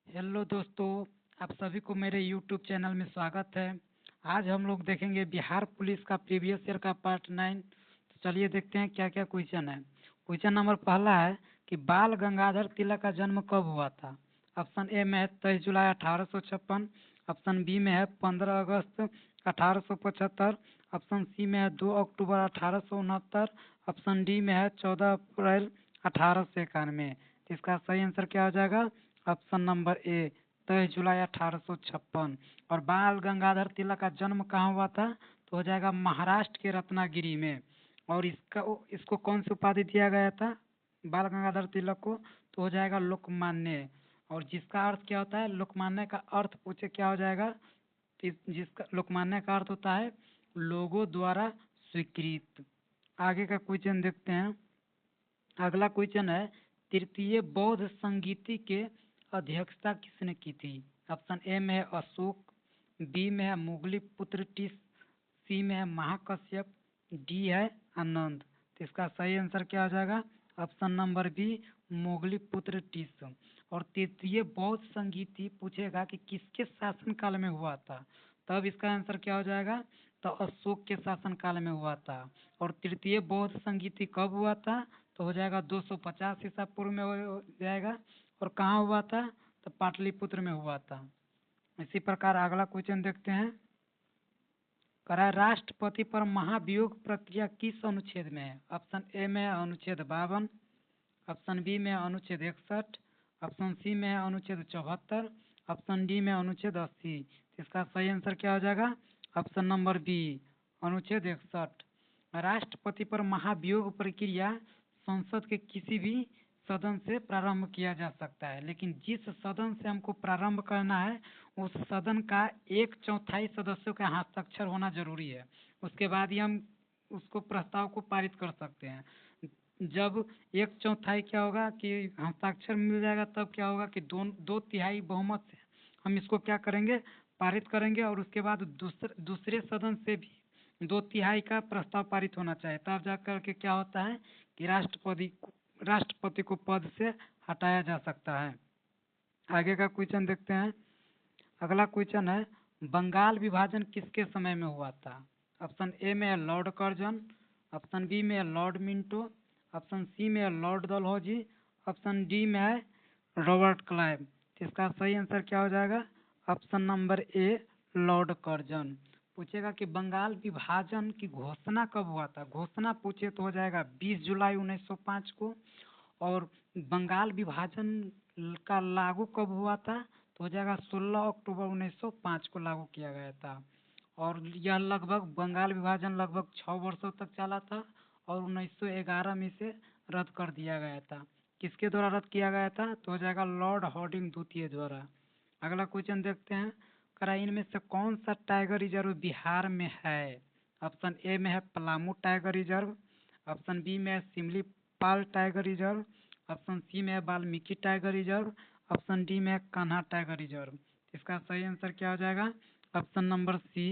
Hello दोस्तों, आप सभी को मेरे यूट्यूब चैनल में स्वागत है। आज हम लोग देखेंगे बिहार पुलिस का प्रीवियस ईयर का पार्ट 9। तो चलिए देखते हैं क्या क्या क्वेश्चन है। क्वेश्चन नंबर पहला है कि बाल गंगाधर तिलक का जन्म कब हुआ था। ऑप्शन ए में है 23 जुलाई 1856। ऑप्शन बी में है 15 अगस्त 1875। ऑप्शन सी में है 2 अक्टूबर 1869। ऑप्शन डी में है 14 अप्रैल 1891। इसका सही आंसर क्या हो जाएगा? ऑप्शन नंबर ए 23 जुलाई 1856। और बाल गंगाधर तिलक का जन्म कहाँ हुआ था? तो हो जाएगा महाराष्ट्र के रत्नागिरी में। और इसको कौन सी उपाधि दिया गया था बाल गंगाधर तिलक को? तो हो जाएगा लोकमान्य। और जिसका अर्थ क्या होता है, लोकमान्य का अर्थ पूछे क्या हो जाएगा? जिसका लोकमान्य का अर्थ होता है लोगों द्वारा स्वीकृत। आगे का क्वेश्चन देखते हैं। अगला क्वेश्चन है तृतीय बौद्ध संगीति के अध्यक्षता किसने की थी। ऑप्शन ए में है अशोक, बी में है मुगली पुत्र टिस, सी में है महाकश्यप, डी है आनंद। तो इसका सही आंसर क्या हो जाएगा? ऑप्शन नंबर बी मुगली पुत्र टिस। और तृतीय बौद्ध संगीति पूछेगा कि किसके शासन काल में हुआ था, तब इसका आंसर क्या हो जाएगा? तो अशोक के शासन काल में हुआ था। और तृतीय बौद्ध संगीति कब हुआ था? तो हो जाएगा 250 ईसा पूर्व में हो जाएगा। और कहाँ हुआ था? तो पाटलिपुत्र में हुआ था। इसी प्रकार अगला क्वेश्चन देखते हैं। करा राष्ट्रपति पर महाभियोग प्रक्रिया किस अनुच्छेद में है। ऑप्शन ए में है अनुच्छेद 52। ऑप्शन बी में है अनुच्छेद 61। ऑप्शन सी में है अनुच्छेद 74। ऑप्शन डी में अनुच्छेद 80। इसका सही आंसर क्या हो जाएगा? ऑप्शन नंबर बी अनुच्छेद 61। राष्ट्रपति पर महाभियोग प्रक्रिया संसद के किसी भी सदन से प्रारंभ किया जा सकता है, लेकिन जिस सदन से हमको प्रारंभ करना है उस सदन का 1/4 सदस्यों का हस्ताक्षर होना जरूरी है। उसके बाद ही हम उसको प्रस्ताव को पारित कर सकते हैं। जब 1/4 क्या होगा कि हस्ताक्षर मिल जाएगा, तब क्या होगा कि 2/3 बहुमत से हम इसको क्या करेंगे, पारित करेंगे। और उसके बाद दूसरे सदन से भी 2/3 का प्रस्ताव पारित होना चाहिए, तब जा करके क्या होता है कि राष्ट्रपति को पद से हटाया जा सकता है। आगे का क्वेश्चन देखते हैं। अगला क्वेश्चन है बंगाल विभाजन किसके समय में हुआ था। ऑप्शन ए में है लॉर्ड कर्जन। ऑप्शन बी में है लॉर्ड मिंटो। ऑप्शन सी में है लॉर्ड डलहौजी। ऑप्शन डी में है रॉबर्ट क्लाइव। इसका सही आंसर क्या हो जाएगा? Option number A Lord Curzon. पूछेगा कि बंगाल विभाजन की घोषणा कब हुआ था। घोषणा पूछे तो हो जाएगा 20 जुलाई 1905 को। और बंगाल विभाजन का लागू कब हुआ था? तो हो जाएगा 16 अक्टूबर 1905 को लागू किया गया था। और यह लगभग बंगाल विभाजन लगभग 6 वर्षों तक चला था और 1911 में इसे रद्द कर दिया गया था। किसके द्वारा रद्द किया गया था? तो हो जाएगा लॉर्ड हार्डिंग द्वितीय द्वारा। अगला क्वेश्चन देखते हैं। करा इनमें से कौन सा टाइगर रिजर्व बिहार में है। ऑप्शन ए में है Palamu tiger reserve. Option B में है Similipal tiger reserve. Option C में है Valmiki tiger reserve. Option D में है कान्हा टाइगर रिजर्व। इसका सही आंसर क्या हो जाएगा? Option number C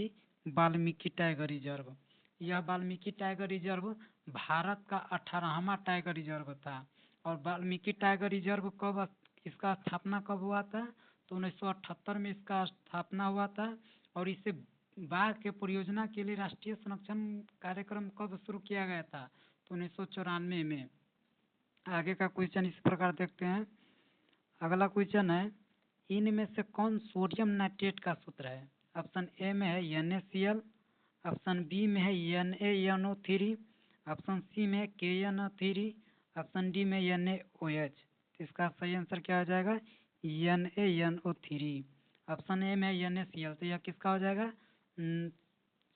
Valmiki tiger reserve. यह वाल्मीकि टाइगर रिजर्व भारत का 18वां टाइगर रिजर्व था। और वाल्मीकि टाइगर रिजर्व कब इसका स्थापना कब हुआ था? तो 1978 में इसका स्थापना हुआ था। और इसे बाघ के परियोजना के लिए राष्ट्रीय संरक्षण कार्यक्रम कब शुरू किया गया था? तो 1994 में। आगे का क्वेश्चन इस प्रकार देखते हैं। अगला क्वेश्चन है इनमें से कौन सोडियम नाइट्रेट का सूत्र है। ऑप्शन ए में है NaCl। ऑप्शन बी में है NaNO3। ऑप्शन सी में है KNO3। ऑप्शन डी में NaOH। इसका सही आंसर क्या हो जाएगा? NaNO3। ऑप्शन ए में है NaCl, तो यह किसका हो जाएगा?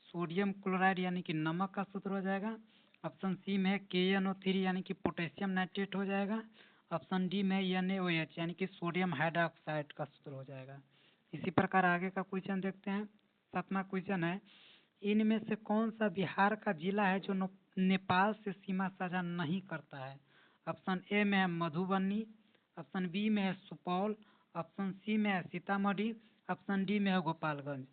सोडियम क्लोराइड यानी कि नमक का सूत्र हो जाएगा। ऑप्शन सी में है KNO3 यानी कि पोटेशियम नाइट्रेट हो जाएगा। ऑप्शन डी में NaOH यानी कि सोडियम हाइड्रोक्साइड का सूत्र हो जाएगा। इसी प्रकार आगे का क्वेश्चन देखते हैं। 7वां क्वेश्चन है इनमें से कौन सा बिहार का जिला है जो नेपाल से सीमा साझा नहीं करता है। ऑप्शन ए में है मधुबनी। ऑप्शन बी में है सुपौल। ऑप्शन सी में है सीतामढ़ी। ऑप्शन डी में है गोपालगंज।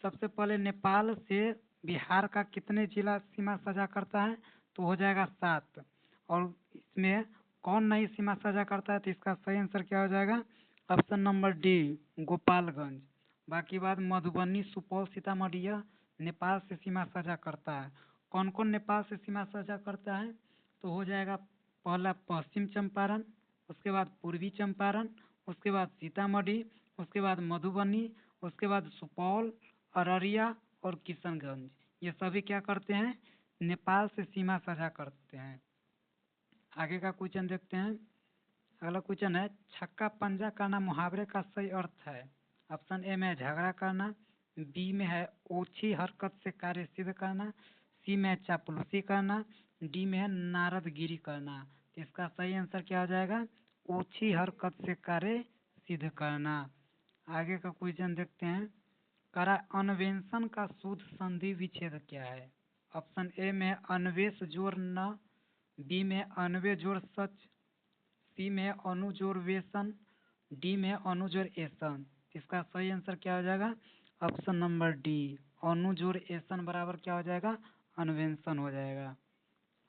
सबसे पहले नेपाल से बिहार का कितने जिला सीमा साझा करता है? तो हो जाएगा 7। और इसमें कौन नहीं सीमा साझा करता है? तो इसका सही आंसर क्या हो जाएगा? Option number D Gopalganj. बाकी बात मधुबनी, सुपौल, सीतामढ़ी यह नेपाल से सीमा साझा करता है। कौन कौन नेपाल से सीमा साझा करता है? तो हो जाएगा पहला पश्चिम चंपारण, उसके बाद पूर्वी चंपारण, उसके बाद सीतामढ़ी, उसके बाद मधुबनी, उसके बाद सुपौल, अररिया और किशनगंज। ये सभी क्या करते हैं? नेपाल से सीमा साझा करते हैं। आगे का क्वेश्चन देखते हैं। अगला क्वेश्चन है छक्का पंजा करना मुहावरे का सही अर्थ है। ऑप्शन ए में झगड़ा करना, बी में है ओछी हरकत से कार्य सिद्ध करना, सी में है चापलूसी करना, डी में है नारदगिरी करना। तो इसका सही आंसर क्या हो जाएगा? ओछी हरकत से कार्य सिद्ध करना। आगे का क्वेश्चन देखते हैं। करा अन्वेषण का शुद्ध संधि विच्छेद क्या है? ऑप्शन ए में अन्वेष जोड़ न, बी में अन्वे जोड़ सच, सी में अनु जोड़ वेसन, डी में अनु जोड़ एसन। इसका सही आंसर क्या हो जाएगा? ऑप्शन नंबर डी अनु जोड़ एसन बराबर क्या हो जाएगा? अन्वेषण हो जाएगा।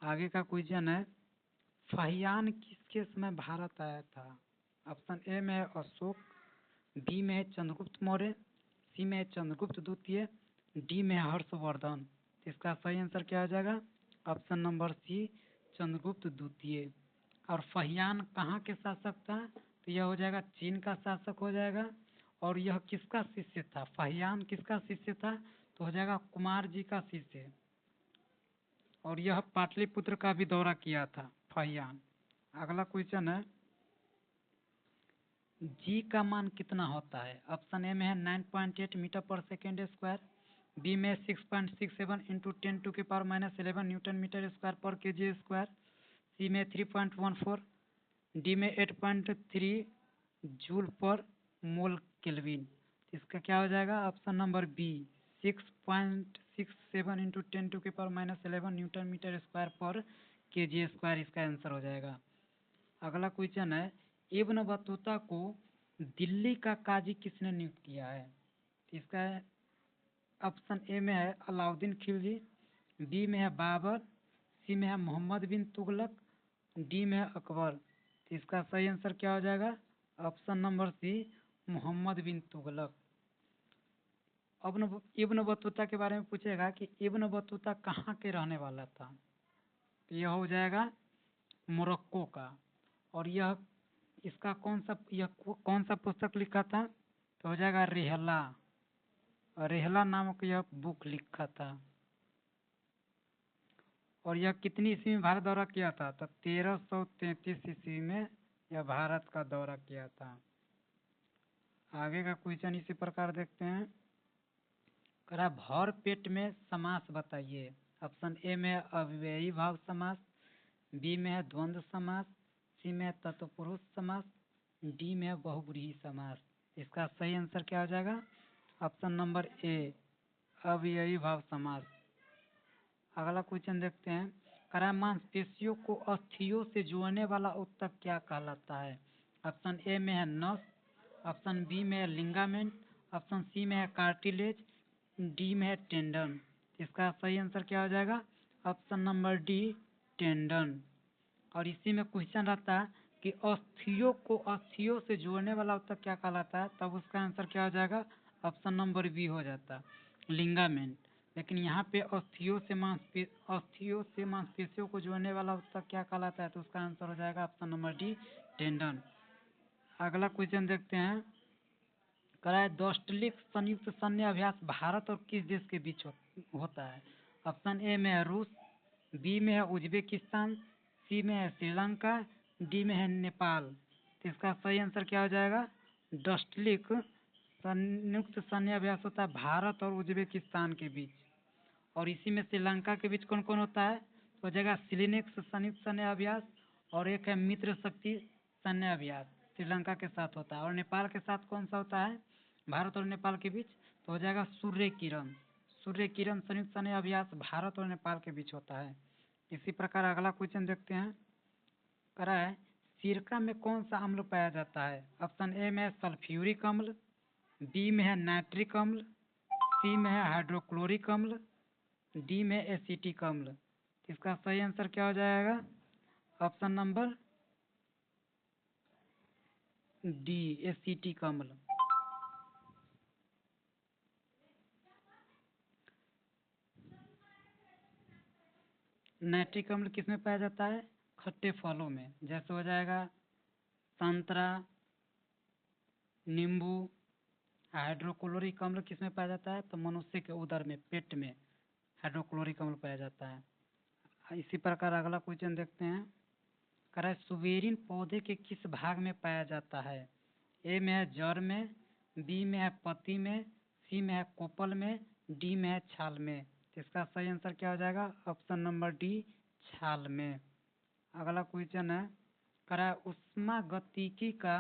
आगे का क्वेश्चन है फाहियान किसके समय भारत आया था? ऑप्शन ए में अशोक, बी में चंद्रगुप्त मौर्य, सी में चंद्रगुप्त द्वितीय, डी में हर्षवर्धन। इसका सही आंसर क्या हो जाएगा? ऑप्शन नंबर सी चंद्रगुप्त द्वितीय। और फाहियान कहाँ के शासक था? तो यह हो जाएगा चीन का शासक हो जाएगा। और यह किसका शिष्य था? फाहियान किसका शिष्य था? तो हो जाएगा कुमार जी का शिष्य। और यह पाटलिपुत्र का भी दौरा किया था फाहियान। अगला क्वेश्चन है जी का मान कितना होता है? ऑप्शन ए में है 9.8 मीटर पर सेकेंड स्क्वायर, बी में 6.67 इंटू 10⁻⁻11 न्यूटन मीटर स्क्वायर पर केजी स्क्वायर, सी में 3.14, डी में 8.3 जूल पर मोल केल्विन। इसका क्या हो जाएगा? Option number B 6.67 into 10⁻⁻11 newton metre square पर केजी स्क्वायर इसका आंसर हो जाएगा। अगला क्वेश्चन है इब्न बतूता को दिल्ली का काजी किसने नियुक्त किया है? इसका ऑप्शन ए में है अलाउद्दीन खिलजी, बी में है बाबर, सी में है मोहम्मद बिन तुगलक, डी में है अकबर। इसका सही आंसर क्या हो जाएगा? ऑप्शन नंबर सी मोहम्मद बिन तुगलक। अब इब्न बतूता के बारे में पूछेगा कि इब्न बतूता कहाँ के रहने वाला था? यह हो जाएगा मोरक्को का। और यह इसका कौन सा पुस्तक लिखा था? तो हो जाएगा रेहला। रेहला नामक यह बुक लिखा था। और यह कितनी ईस्वी में भारत दौरा किया था? तो 1333 ईस्वी में यह भारत का दौरा किया था। आगे का क्वेश्चन इसी प्रकार देखते हैं। करा भर पेट में समास बताइए। ऑप्शन ए में अव्ययी भाव समास, बी में है द्वंद्व समास, सी में तत्पुरुष समास, डी में बहुब्रीहि समास। इसका सही आंसर क्या हो जाएगा? ऑप्शन नंबर ए अव्ययी भाव समास। अगला क्वेश्चन देखते हैं। करा मांसपेशियों को अस्थियों से जोड़ने वाला ऊतक क्या कहलाता है? ऑप्शन ए में है नस, ऑप्शन बी में है लिगामेंट, ऑप्शन सी में है कार्टिलेज, डी में है टेंडन। इसका सही आंसर क्या हो जाएगा? Option number D tendon. और इसी में क्वेश्चन रहता है कि अस्थियों से जोड़ने वाला ऊतक क्या कहलाता है? तब उसका आंसर क्या हो जाएगा? ऑप्शन नंबर बी हो जाता लिगामेंट। लेकिन यहाँ पे अस्थियों से मांसपेशियों को जोड़ने वाला ऊतक क्या कहलाता है? तो उसका आंसर हो जाएगा ऑप्शन नंबर डी टेंडन। अगला क्वेश्चन देखते हैं। कराए दोस्टलिक संयुक्त सैन्य अभ्यास भारत और किस देश के बीच होता है? ऑप्शन ए में है रूस, बी में है उज्बेकिस्तान, सी में है श्रीलंका, डी में है नेपाल। तो इसका सही आंसर क्या हो जाएगा? दोस्टलिक संयुक्त सैन्य अभ्यास होता है भारत और उज्बेकिस्तान के बीच। और इसी में श्रीलंका के बीच कौन कौन होता है? तो हो जाएगा सिलिनेक्स संयुक्त सैन्य अभ्यास, और एक है मित्र शक्ति सैन्य अभ्यास श्रीलंका के साथ होता है। और नेपाल के साथ कौन सा होता है भारत और नेपाल के बीच? तो हो जाएगा सूर्य किरण संयुक्त सैन्य अभ्यास भारत और नेपाल के बीच होता है। इसी प्रकार अगला क्वेश्चन देखते हैं। करा है सिरका में कौन सा अम्ल पाया जाता है? ऑप्शन ए में सल्फ्यूरिक अम्ल, बी में है नाइट्रिक अम्ल, सी में है हाइड्रोक्लोरिक अम्ल, डी में एसिटिक अम्ल। इसका सही आंसर क्या हो जाएगा? ऑप्शन नंबर डी एसीटी कम्ल। नाइट्रिक अम्ल किसमें पाया जाता है? खट्टे फलों में, जैसे हो जाएगा संतरा, नींबू। हाइड्रोक्लोरिक अम्ल किसमें पाया जाता है? तो मनुष्य के उदर में, पेट में हाइड्रोक्लोरिक अम्ल पाया जाता है। इसी प्रकार अगला क्वेश्चन देखते हैं। कह रहा है सुवेरिन पौधे के किस भाग में पाया जाता है? ए में है जड़ में, बी में है पत्ती में, सी में है कोपल में, डी में है छाल में। तो इसका सही आंसर क्या हो जाएगा? ऑप्शन नंबर डी, छाल में। अगला क्वेश्चन है, कह रहा है ऊष्मागतिकी का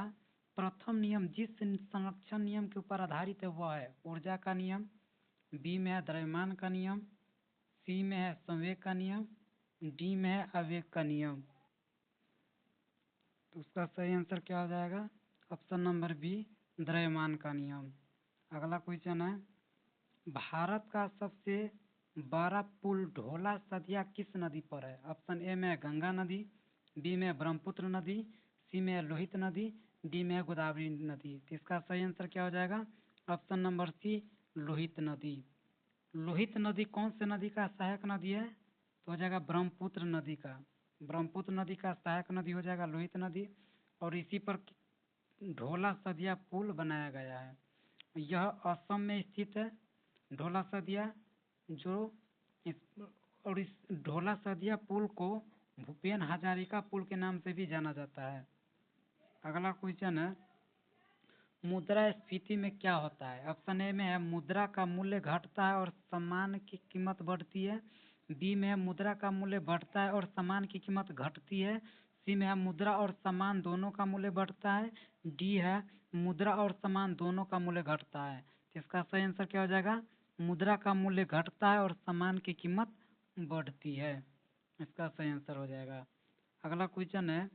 प्रथम नियम जिस संरक्षण नियम के ऊपर आधारित है वह है ऊर्जा का नियम, बी में है द्रव्यमान का नियम, सी में है संवेग का नियम, डी में है आवेग का नियम। तो उसका सही आंसर क्या हो जाएगा? ऑप्शन नंबर बी, द्रव्यमान का नियम। अगला क्वेश्चन है, भारत का सबसे बड़ा पुल ढोला सदिया किस नदी पर है? ऑप्शन ए में है गंगा नदी, बी में है ब्रह्मपुत्र नदी, सी में है लोहित नदी, डी में है गोदावरी नदी। तो इसका सही आंसर क्या हो जाएगा? ऑप्शन नंबर सी, लोहित नदी। लोहित नदी कौन से नदी का सहायक नदी है? तो हो जाएगा ब्रह्मपुत्र नदी का। ब्रह्मपुत्र नदी का सहायक नदी हो जाएगा लोहित नदी, और इसी पर ढोला सदिया पुल बनाया गया है। यह असम में स्थित है ढोला सदिया, और इस ढोला सदिया पुल को भूपेन हजारिका पुल के नाम से भी जाना जाता है। अगला क्वेश्चन है, मुद्रास्फीति में क्या होता है? ऑप्शन ए में है मुद्रा का मूल्य घटता है और सामान की कीमत बढ़ती है, बी में है मुद्रा का मूल्य बढ़ता है और सामान की कीमत घटती है, सी में है मुद्रा और सामान दोनों का मूल्य बढ़ता है, डी है मुद्रा और सामान दोनों का मूल्य घटता है। तो इसका सही आंसर क्या हो जाएगा? मुद्रा का मूल्य घटता है और सामान की कीमत बढ़ती है। इसका सही आंसर हो जाएगा। अगला क्वेश्चन है,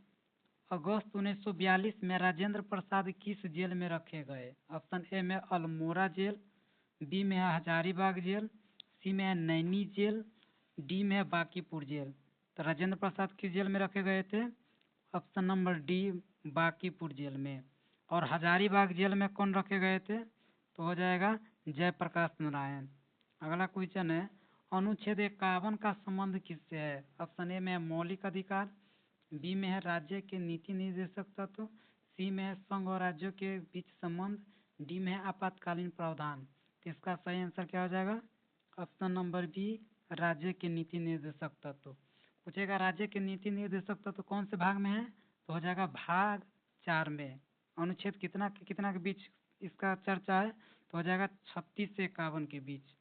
अगस्त 1942 में राजेंद्र प्रसाद किस जेल में रखे गए? ऑप्शन ए में अल्मोड़ा जेल, बी में है हजारीबाग जेल, सी में है नैनी जेल, डी में है बांकीपुर जेल। तो राजेंद्र प्रसाद किस जेल में रखे गए थे? Option number D, Bankipur jail में। और हजारीबाग जेल में कौन रखे गए थे? तो हो जाएगा जयप्रकाश नारायण। अगला क्वेश्चन है, अनुच्छेद 51 का संबंध किससे है? ऑप्शन ए में है मौलिक अधिकार, बी में है राज्य के नीति निर्देशक तत्व, सी में है संघ और राज्यों के बीच संबंध, डी में है आपातकालीन प्रावधान। तो इसका सही आंसर क्या हो जाएगा? ऑप्शन नंबर बी, राज्य के नीति निर्देशक तत्व। पूछेगा राज्य के नीति निर्देशक तत्व कौन से भाग में है? तो हो जाएगा भाग 4 में। अनुच्छेद कितना के बीच इसका चर्चा है? तो हो जाएगा 36 से 51 के बीच।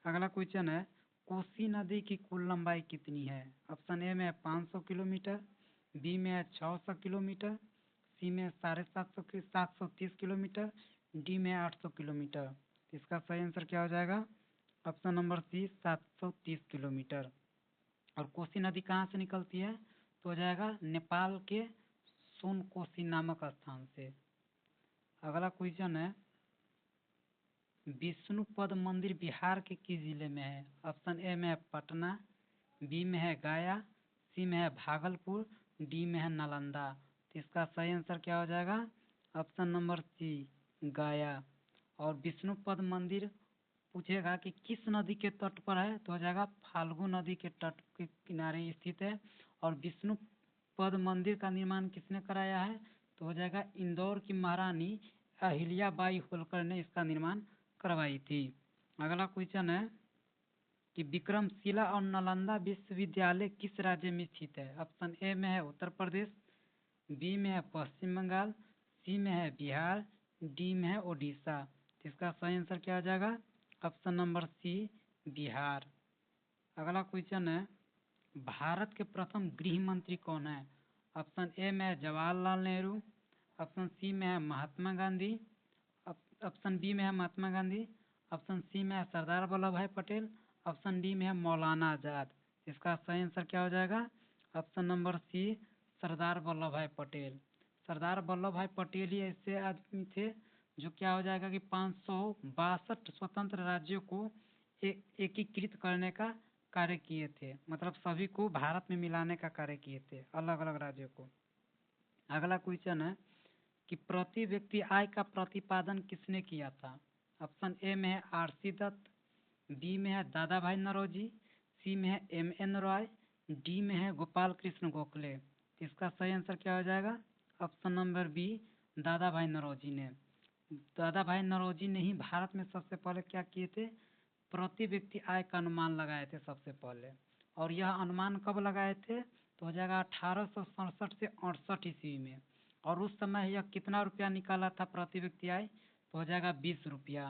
अगला क्वेश्चन है, कोसी नदी की कुल लंबाई कितनी है? ऑप्शन ए में है 500 किलोमीटर, बी में है 600 किलोमीटर, सी में है 730 किलोमीटर, डी में है 800 किलोमीटर। इसका सही आंसर क्या हो जाएगा? Option number C, 730 kilometre. और कोसी नदी कहाँ से निकलती है? तो हो जाएगा नेपाल के सोनकोशी नामक स्थान से। अगला क्वेश्चन है, विष्णुपद मंदिर बिहार के किस जिले में है? ऑप्शन ए में है पटना, बी में है गया, सी में है भागलपुर, डी में है नालंदा। तो इसका सही आंसर क्या हो जाएगा? ऑप्शन नंबर सी, गया। और विष्णुपद मंदिर पूछेगा कि किस नदी के तट पर है? तो हो जाएगा फाल्गु नदी के तट के किनारे स्थित है। और विष्णुपद मंदिर का निर्माण किसने कराया है? तो हो जाएगा इंदौर की महारानी अहिल्याबाई होलकर ने इसका निर्माण करवाई थी। अगला क्वेश्चन है कि विक्रमशिला और नालंदा विश्वविद्यालय किस राज्य में स्थित है? ऑप्शन ए में है उत्तर प्रदेश, बी में है पश्चिम बंगाल, सी में है बिहार, डी में है उड़ीसा। इसका सही आंसर क्या हो जाएगा? Option number C, Bihar. अगला क्वेश्चन है, भारत के प्रथम गृह मंत्री कौन है? ऑप्शन ए में है जवाहरलाल नेहरू, ऑप्शन सी में है महात्मा गांधी, ऑप्शन बी में है महात्मा गांधी, ऑप्शन सी में है सरदार वल्लभ भाई पटेल, ऑप्शन डी में है मौलाना आजाद। इसका सही आंसर क्या हो जाएगा? ऑप्शन नंबर सी, सरदार वल्लभ भाई पटेल। सरदार वल्लभ भाई पटेल ही ऐसे आदमी थे जो क्या हो जाएगा कि 562 स्वतंत्र राज्यों को एकीकृत करने का कार्य किए थे, मतलब सभी को भारत में मिलाने का कार्य किए थे, अलग अलग राज्यों को। अगला क्वेश्चन है कि प्रति व्यक्ति आय का प्रतिपादन किसने किया था? ऑप्शन ए में है आरसी दत्त, बी में है दादा भाई नौरोजी, सी में है एम.एन. रॉय, डी में है गोपाल कृष्ण गोखले। इसका सही आंसर क्या हो जाएगा? ऑप्शन नंबर बी, दादा भाई नौरोजी ने। दादा भाई नौरोजी ने ही भारत में सबसे पहले क्या किए थे? प्रति व्यक्ति आय का अनुमान लगाए थे सबसे पहले। और यह अनुमान कब लगाए थे? तो हो जाएगा 1867 से 68 ईस्वी में। और उस समय यह कितना रुपया निकाला था प्रति व्यक्ति आय? तो हो जाएगा 20 रुपया।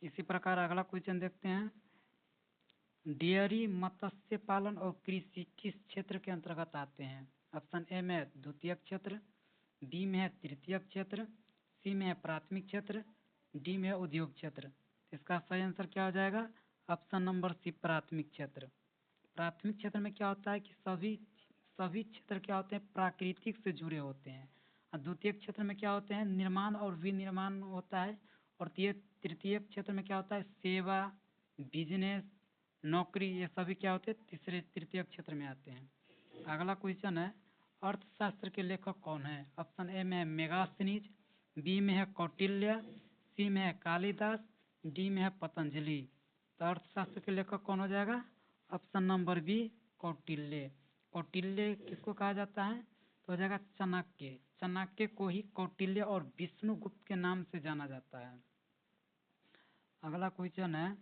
इसी प्रकार अगला क्वेश्चन देखते हैं। डेयरी, मत्स्य पालन और कृषि किस क्षेत्र के अंतर्गत आते हैं? ऑप्शन ए में द्वितीयक क्षेत्र, बी में है तृतीयक क्षेत्र, सी में है प्राथमिक क्षेत्र, डी में है उद्योग क्षेत्र। इसका सही आंसर क्या हो जाएगा? ऑप्शन नंबर सी, प्राथमिक क्षेत्र। प्राथमिक क्षेत्र में क्या होता है कि सभी क्षेत्र क्या होते हैं? प्राकृतिक से जुड़े होते हैं। और द्वितीय क्षेत्र में क्या होते हैं? निर्माण और विनिर्माण होता है। और तृतीय क्षेत्र में क्या होता है? सेवा, बिजनेस, नौकरी, ये सभी क्या होते हैं? तीसरे तृतीय क्षेत्र में आते हैं। अगला क्वेश्चन है, अर्थशास्त्र के लेखक कौन है? ऑप्शन ए में है मेगास्थनीज, बी में है कौटिल्य, सी में है कालिदास, डी में है पतंजलि। तो अर्थशास्त्र के लेखक कौन हो जाएगा? Option number B, Kautilya. Kautilya किसको कहा जाता है? तो हो जाएगा चाणक्य। चाणक्य को ही कौटिल्य और विष्णुगुप्त के नाम से जाना जाता है। अगला क्वेश्चन है,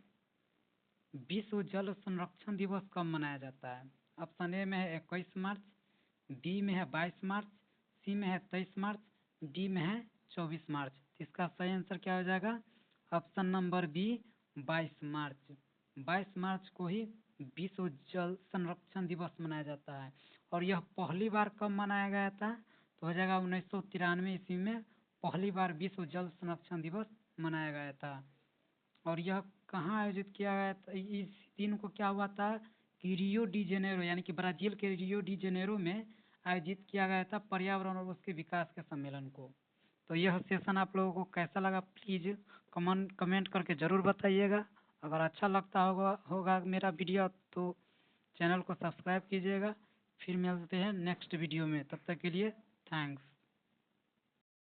विश्व जल संरक्षण दिवस कब मनाया जाता है? ऑप्शन ए में है 21 मार्च, बी में है 22 मार्च, सी में है 23 मार्च, डी में है 24 मार्च। इसका सही आंसर क्या हो जाएगा? ऑप्शन नंबर बी, 22 मार्च। 22 मार्च को ही विश्व जल संरक्षण दिवस मनाया जाता है। और यह पहली बार कब मनाया गया था? तो हो जाएगा 1993 ईस्वी में पहली बार विश्व जल संरक्षण दिवस मनाया गया था। और यह कहाँ आयोजित किया गया था? इस दिन को क्या हुआ था कि रियो डी जेनेरो यानी कि ब्राजील के रियो डी जेनेरो में आयोजित किया गया था पर्यावरण और उसके विकास के सम्मेलन को। तो यह सेशन आप लोगों को कैसा लगा प्लीज कमेंट करके जरूर बताइएगा। अगर अच्छा लगता होगा मेरा वीडियो तो चैनल को सब्सक्राइब कीजिएगा। फिर मिलते हैं नेक्स्ट वीडियो में, तब तक के लिए थैंक्स।